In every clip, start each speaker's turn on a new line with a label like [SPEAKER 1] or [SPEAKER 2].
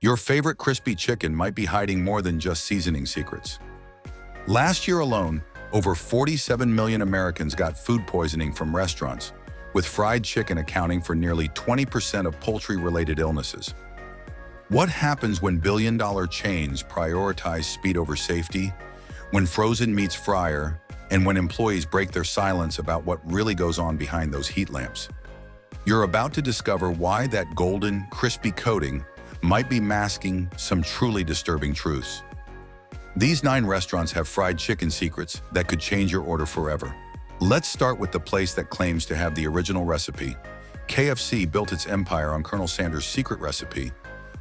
[SPEAKER 1] Your favorite crispy chicken might be hiding more than just seasoning secrets. Last year alone, over 47 million Americans got food poisoning from restaurants, with fried chicken accounting for nearly 20% of poultry-related illnesses. What happens when billion-dollar chains prioritize speed over safety, when frozen meats fryer, and when employees break their silence about what really goes on behind those heat lamps? You're about to discover why that golden, crispy coating might be masking some truly disturbing truths. These 9 restaurants have fried chicken secrets that could change your order forever. Let's start with the place that claims to have the original recipe. KFC built its empire on Colonel Sanders' secret recipe,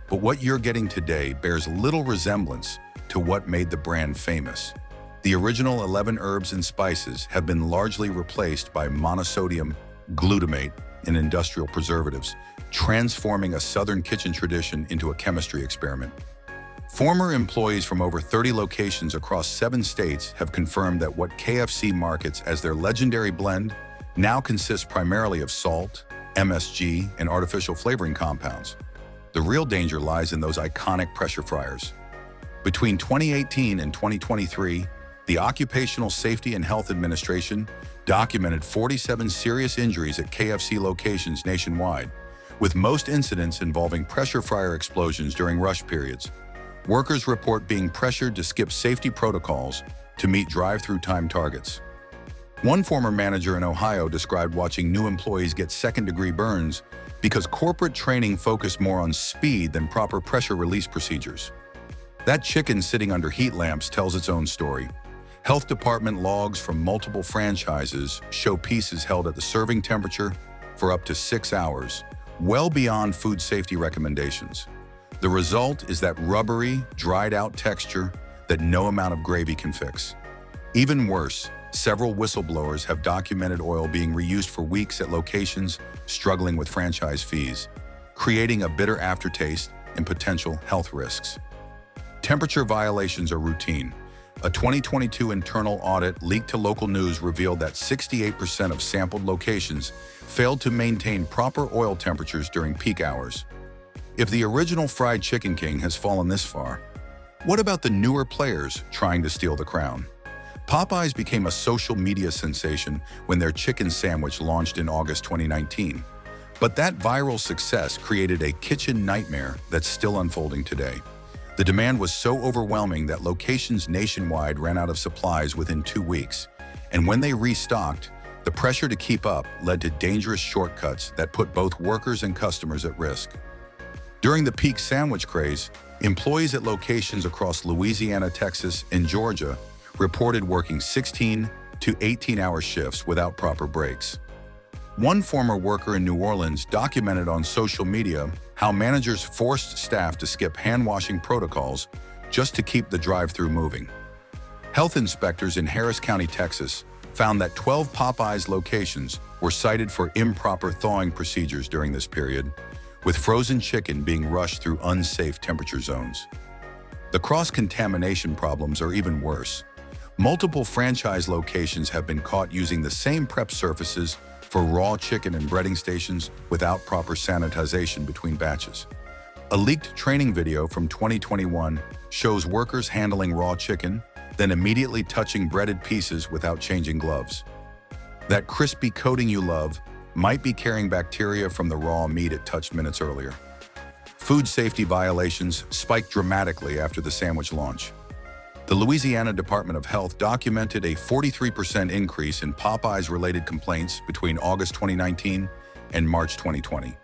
[SPEAKER 1] but what you're getting today bears little resemblance to what made the brand famous. The original 11 herbs and spices have been largely replaced by monosodium glutamate and industrial preservatives, transforming a Southern kitchen tradition into a chemistry experiment. Former employees from over 30 locations across 7 states have confirmed that what KFC markets as their legendary blend now consists primarily of salt, MSG, and artificial flavoring compounds. The real danger lies in those iconic pressure fryers. Between 2018 and 2023, the Occupational Safety and Health Administration documented 47 serious injuries at KFC locations nationwide, with most incidents involving pressure fryer explosions during rush periods. Workers report being pressured to skip safety protocols to meet drive-through time targets. One former manager in Ohio described watching new employees get second-degree burns because corporate training focused more on speed than proper pressure release procedures. That chicken sitting under heat lamps tells its own story. Health department logs from multiple franchises show pieces held at the serving temperature for up to 6 hours, well beyond food safety recommendations. The result is that rubbery, dried-out texture that no amount of gravy can fix. Even worse, several whistleblowers have documented oil being reused for weeks at locations struggling with franchise fees, creating a bitter aftertaste and potential health risks. Temperature violations are routine. A 2022 internal audit leaked to local news revealed that 68% of sampled locations failed to maintain proper oil temperatures during peak hours. If the original fried chicken king has fallen this far, what about the newer players trying to steal the crown? Popeyes became a social media sensation when their chicken sandwich launched in August 2019. But that viral success created a kitchen nightmare that's still unfolding today. The demand was so overwhelming that locations nationwide ran out of supplies within 2 weeks. And when they restocked, the pressure to keep up led to dangerous shortcuts that put both workers and customers at risk. During the peak sandwich craze, employees at locations across Louisiana, Texas, and Georgia reported working 16 to 18-hour shifts without proper breaks. One former worker in New Orleans documented on social media how managers forced staff to skip hand-washing protocols just to keep the drive-through moving. Health inspectors in Harris County, Texas, found that 12 Popeyes locations were cited for improper thawing procedures during this period, with frozen chicken being rushed through unsafe temperature zones. The cross-contamination problems are even worse. Multiple franchise locations have been caught using the same prep surfaces for raw chicken and breading stations without proper sanitization between batches. A leaked training video from 2021 shows workers handling raw chicken, then immediately touching breaded pieces without changing gloves. That crispy coating you love might be carrying bacteria from the raw meat it touched minutes earlier. Food safety violations spiked dramatically after the sandwich launch. The Louisiana Department of Health documented a 43% increase in Popeyes-related complaints between August 2019 and March 2020.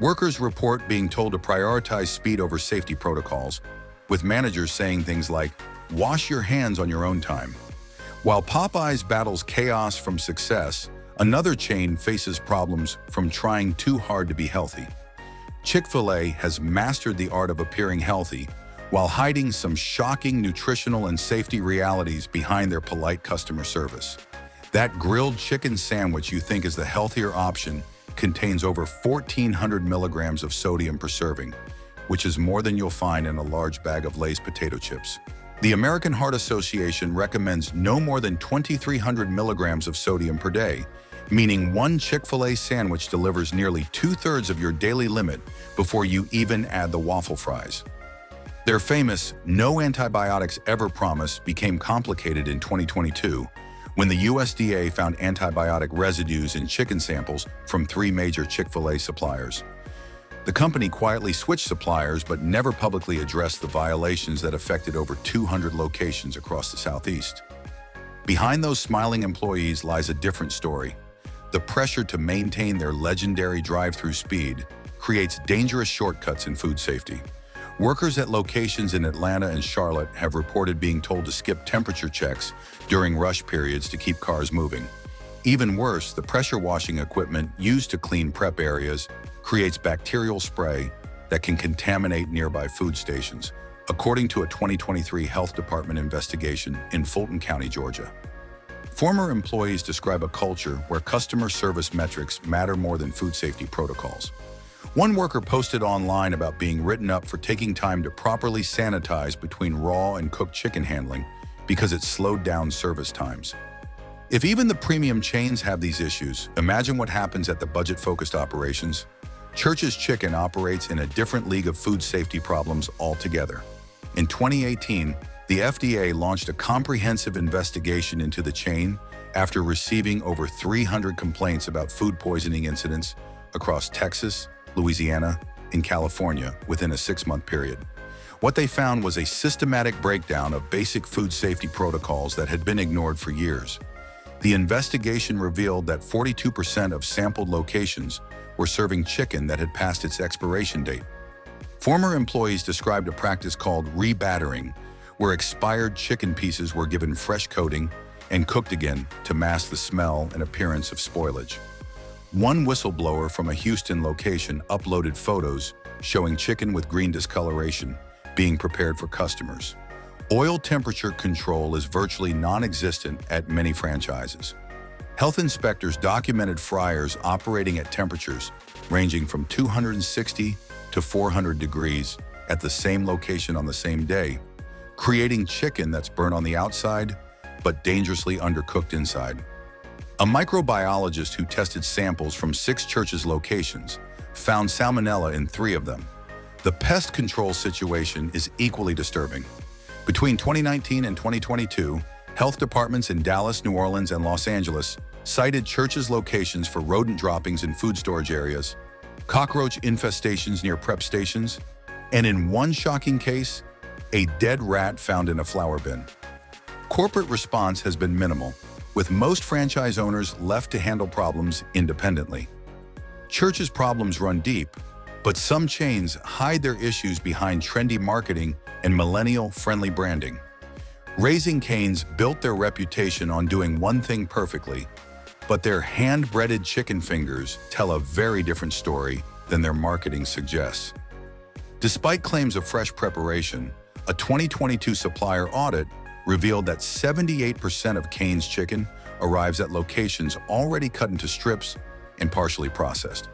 [SPEAKER 1] Workers report being told to prioritize speed over safety protocols, with managers saying things like, "Wash your hands on your own time." While Popeyes battles chaos from success, another chain faces problems from trying too hard to be healthy. Chick-fil-A has mastered the art of appearing healthy while hiding some shocking nutritional and safety realities behind their polite customer service. That grilled chicken sandwich you think is the healthier option contains over 1,400 milligrams of sodium per serving, which is more than you'll find in a large bag of Lay's potato chips. The American Heart Association recommends no more than 2,300 milligrams of sodium per day, meaning one Chick-fil-A sandwich delivers nearly 2/3 of your daily limit before you even add the waffle fries. Their famous "no antibiotics ever" promise became complicated in 2022 when the USDA found antibiotic residues in chicken samples from 3 major Chick-fil-A suppliers. The company quietly switched suppliers but never publicly addressed the violations that affected over 200 locations across the Southeast. Behind those smiling employees lies a different story. The pressure to maintain their legendary drive-through speed creates dangerous shortcuts in food safety. Workers at locations in Atlanta and Charlotte have reported being told to skip temperature checks during rush periods to keep cars moving. Even worse, the pressure washing equipment used to clean prep areas creates bacterial spray that can contaminate nearby food stations, according to a 2023 Health Department investigation in Fulton County, Georgia. Former employees describe a culture where customer service metrics matter more than food safety protocols. One worker posted online about being written up for taking time to properly sanitize between raw and cooked chicken handling because it slowed down service times. If even the premium chains have these issues, imagine what happens at the budget-focused operations. Church's Chicken operates in a different league of food safety problems altogether. In 2018, the FDA launched a comprehensive investigation into the chain after receiving over 300 complaints about food poisoning incidents across Texas, Louisiana, and California within a 6-month period. What they found was a systematic breakdown of basic food safety protocols that had been ignored for years. The investigation revealed that 42% of sampled locations were serving chicken that had passed its expiration date. Former employees described a practice called rebattering, where expired chicken pieces were given fresh coating and cooked again to mask the smell and appearance of spoilage. One whistleblower from a Houston location uploaded photos showing chicken with green discoloration being prepared for customers. Oil temperature control is virtually non-existent at many franchises. Health inspectors documented fryers operating at temperatures ranging from 260 to 400 degrees at the same location on the same day, creating chicken that's burnt on the outside but dangerously undercooked inside. A microbiologist who tested samples from 6 churches' locations found salmonella in 3 of them. The pest control situation is equally disturbing. Between 2019 and 2022, health departments in Dallas, New Orleans, and Los Angeles cited churches' locations for rodent droppings in food storage areas, cockroach infestations near prep stations, and in one shocking case, a dead rat found in a flour bin. Corporate response has been minimal, with most franchise owners left to handle problems independently. Churches' problems run deep, but some chains hide their issues behind trendy marketing and millennial-friendly branding. Raising Cane's built their reputation on doing one thing perfectly, but their hand-breaded chicken fingers tell a very different story than their marketing suggests. Despite claims of fresh preparation, a 2022 supplier audit revealed that 78% of Cane's chicken arrives at locations already cut into strips and partially processed.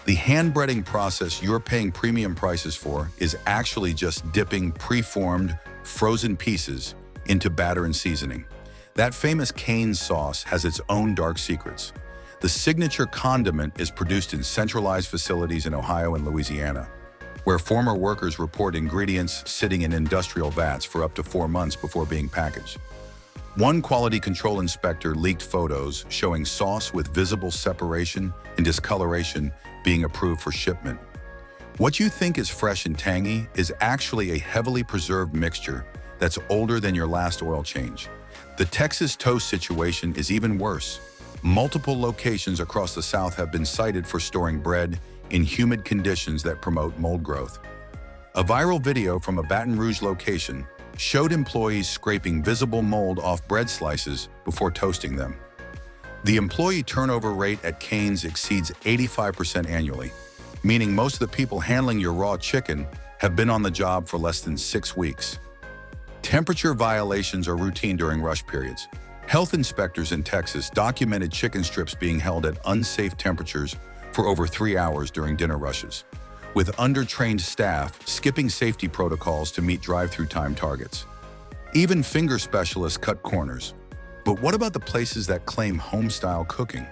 [SPEAKER 1] The hand-breading process you're paying premium prices for is actually just dipping pre-formed, frozen pieces into batter and seasoning. That famous Cane's sauce has its own dark secrets. The signature condiment is produced in centralized facilities in Ohio and Louisiana, where former workers report ingredients sitting in industrial vats for up to 4 months before being packaged. One quality control inspector leaked photos showing sauce with visible separation and discoloration being approved for shipment. What you think is fresh and tangy is actually a heavily preserved mixture that's older than your last oil change. The Texas toast situation is even worse. Multiple locations across the South have been cited for storing bread in humid conditions that promote mold growth. A viral video from a Baton Rouge location showed employees scraping visible mold off bread slices before toasting them. The employee turnover rate at Cane's exceeds 85% annually, meaning most of the people handling your raw chicken have been on the job for less than 6 weeks. Temperature violations are routine during rush periods. Health inspectors in Texas documented chicken strips being held at unsafe temperatures for over 3 hours during dinner rushes, with undertrained staff skipping safety protocols to meet drive-through time targets. Even finger specialists cut corners. But what about the places that claim home-style cooking?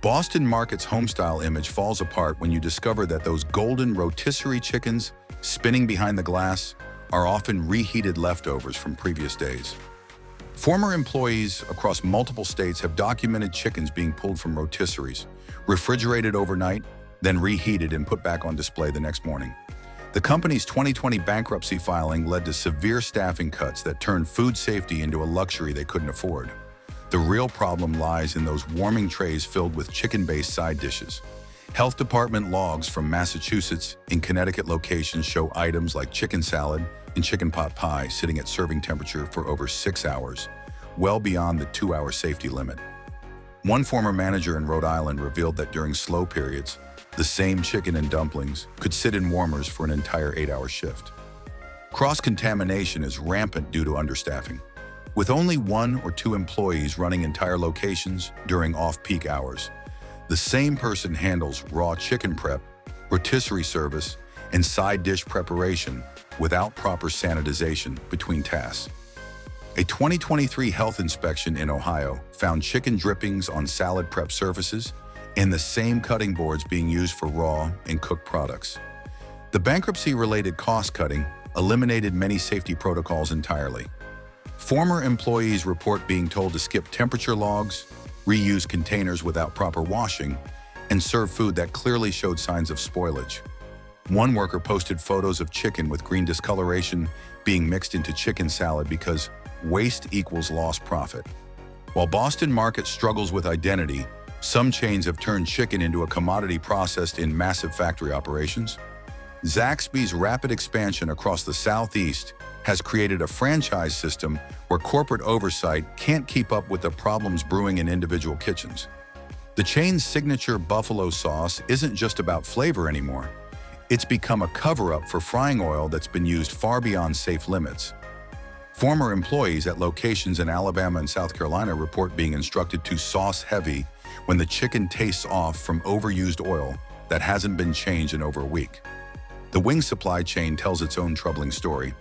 [SPEAKER 1] Boston Market's home-style image falls apart when you discover that those golden rotisserie chickens spinning behind the glass are often reheated leftovers from previous days. Former employees across multiple states have documented chickens being pulled from rotisseries, refrigerated overnight, then reheated and put back on display the next morning. The company's 2020 bankruptcy filing led to severe staffing cuts that turned food safety into a luxury they couldn't afford. The real problem lies in those warming trays filled with chicken-based side dishes. Health Department logs from Massachusetts and Connecticut locations show items like chicken salad and chicken pot pie sitting at serving temperature for over 6 hours, well beyond the 2-hour safety limit. One former manager in Rhode Island revealed that during slow periods, the same chicken and dumplings could sit in warmers for an entire 8-hour shift. Cross-contamination is rampant due to understaffing, with only 1 or 2 employees running entire locations during off-peak hours. The same person handles raw chicken prep, rotisserie service, and side dish preparation without proper sanitization between tasks. A 2023 health inspection in Ohio found chicken drippings on salad prep surfaces and the same cutting boards being used for raw and cooked products. The bankruptcy-related cost-cutting eliminated many safety protocols entirely. Former employees report being told to skip temperature logs, reuse containers without proper washing, and serve food that clearly showed signs of spoilage. One worker posted photos of chicken with green discoloration being mixed into chicken salad because waste equals lost profit. While Boston Market struggles with identity, some chains have turned chicken into a commodity processed in massive factory operations. Zaxby's rapid expansion across the Southeast has created a franchise system where corporate oversight can't keep up with the problems brewing in individual kitchens. The chain's signature buffalo sauce isn't just about flavor anymore. It's become a cover-up for frying oil that's been used far beyond safe limits. Former employees at locations in Alabama and South Carolina report being instructed to sauce heavy when the chicken tastes off from overused oil that hasn't been changed in over a week. The wing supply chain tells its own troubling story.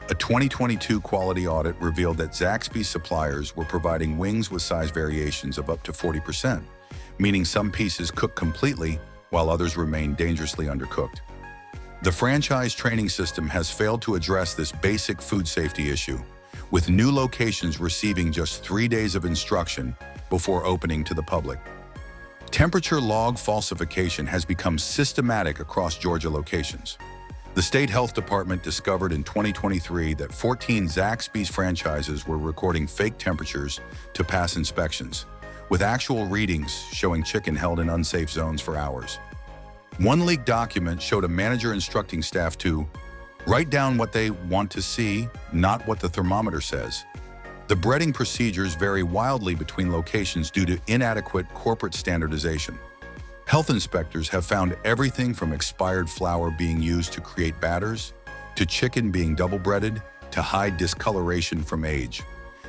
[SPEAKER 1] A 2022 quality audit revealed that Zaxby's suppliers were providing wings with size variations of up to 40%, meaning some pieces cook completely while others remain dangerously undercooked. The franchise training system has failed to address this basic food safety issue, with new locations receiving just 3 days of instruction before opening to the public. Temperature log falsification has become systematic across Georgia locations. The state health department discovered in 2023 that 14 Zaxby's franchises were recording fake temperatures to pass inspections, with actual readings showing chicken held in unsafe zones for hours. One leaked document showed a manager instructing staff to write down what they want to see, not what the thermometer says. The breading procedures vary wildly between locations due to inadequate corporate standardization. Health inspectors have found everything from expired flour being used to create batters, to chicken being double-breaded, to hide discoloration from age.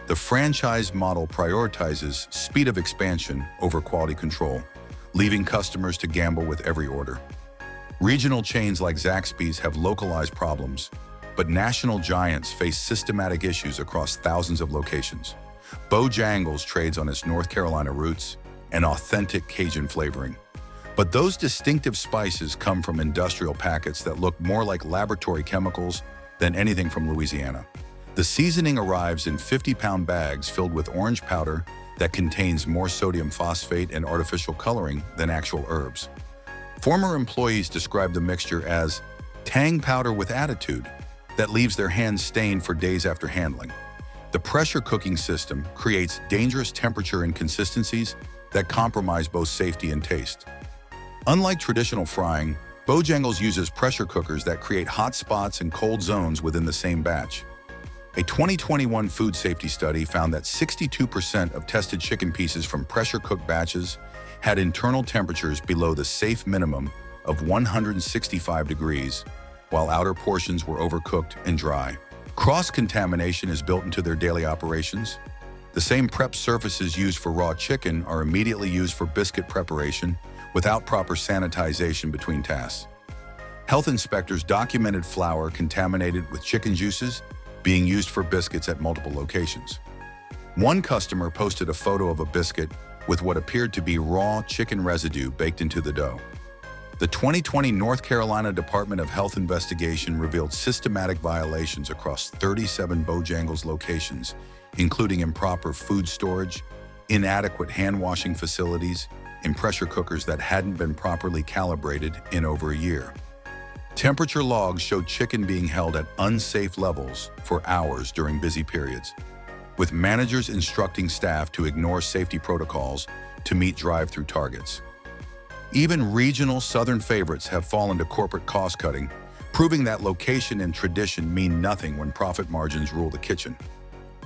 [SPEAKER 1] The franchise model prioritizes speed of expansion over quality control, leaving customers to gamble with every order. Regional chains like Zaxby's have localized problems, but national giants face systematic issues across thousands of locations. Bojangles trades on its North Carolina roots and authentic Cajun flavoring. But those distinctive spices come from industrial packets that look more like laboratory chemicals than anything from Louisiana. The seasoning arrives in 50-pound bags filled with orange powder that contains more sodium phosphate and artificial coloring than actual herbs. Former employees describe the mixture as tang powder with attitude that leaves their hands stained for days after handling. The pressure cooking system creates dangerous temperature inconsistencies that compromise both safety and taste. Unlike traditional frying, Bojangles uses pressure cookers that create hot spots and cold zones within the same batch. A 2021 food safety study found that 62% of tested chicken pieces from pressure-cooked batches had internal temperatures below the safe minimum of 165 degrees, while outer portions were overcooked and dry. Cross-contamination is built into their daily operations. The same prep surfaces used for raw chicken are immediately used for biscuit preparation without proper sanitization between tasks. Health inspectors documented flour contaminated with chicken juices being used for biscuits at multiple locations. One customer posted a photo of a biscuit with what appeared to be raw chicken residue baked into the dough. The 2020 North Carolina Department of Health investigation revealed systematic violations across 37 Bojangles locations, including improper food storage, inadequate hand-washing facilities, and pressure cookers that hadn't been properly calibrated in over a year. Temperature logs showed chicken being held at unsafe levels for hours during busy periods, with managers instructing staff to ignore safety protocols to meet drive-through targets. Even regional Southern favorites have fallen to corporate cost-cutting, proving that location and tradition mean nothing when profit margins rule the kitchen.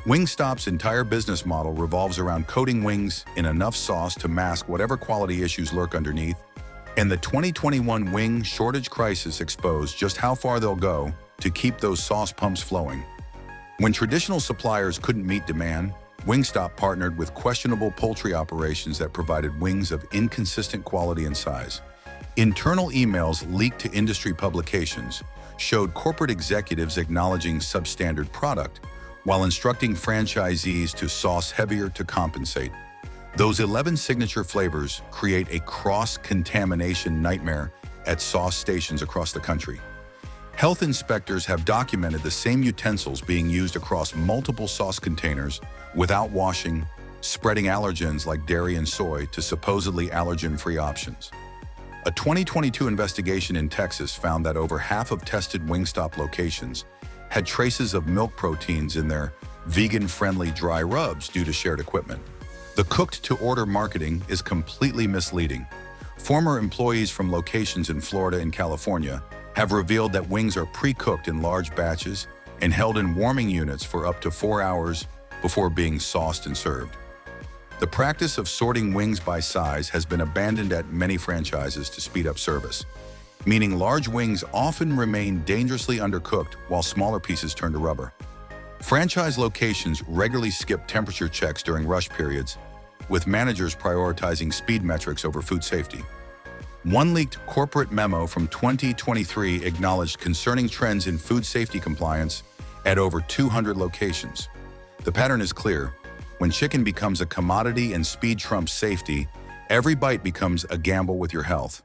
[SPEAKER 1] Wingstop's entire business model revolves around coating wings in enough sauce to mask whatever quality issues lurk underneath, and the 2021 wing shortage crisis exposed just how far they'll go to keep those sauce pumps flowing. When traditional suppliers couldn't meet demand, Wingstop partnered with questionable poultry operations that provided wings of inconsistent quality and size. Internal emails leaked to industry publications showed corporate executives acknowledging substandard product while instructing franchisees to sauce heavier to compensate. Those 11 signature flavors create a cross-contamination nightmare at sauce stations across the country. Health inspectors have documented the same utensils being used across multiple sauce containers without washing, spreading allergens like dairy and soy to supposedly allergen-free options. A 2022 investigation in Texas found that over half of tested Wingstop locations had traces of milk proteins in their vegan-friendly dry rubs due to shared equipment. The cooked-to-order marketing is completely misleading. Former employees from locations in Florida and California have revealed that wings are pre-cooked in large batches and held in warming units for up to 4 hours before being sauced and served. The practice of sorting wings by size has been abandoned at many franchises to speed up service, meaning large wings often remain dangerously undercooked while smaller pieces turn to rubber. Franchise locations regularly skip temperature checks during rush periods, with managers prioritizing speed metrics over food safety. One leaked corporate memo from 2023 acknowledged concerning trends in food safety compliance at over 200 locations. The pattern is clear. When chicken becomes a commodity and speed trumps safety, every bite becomes a gamble with your health.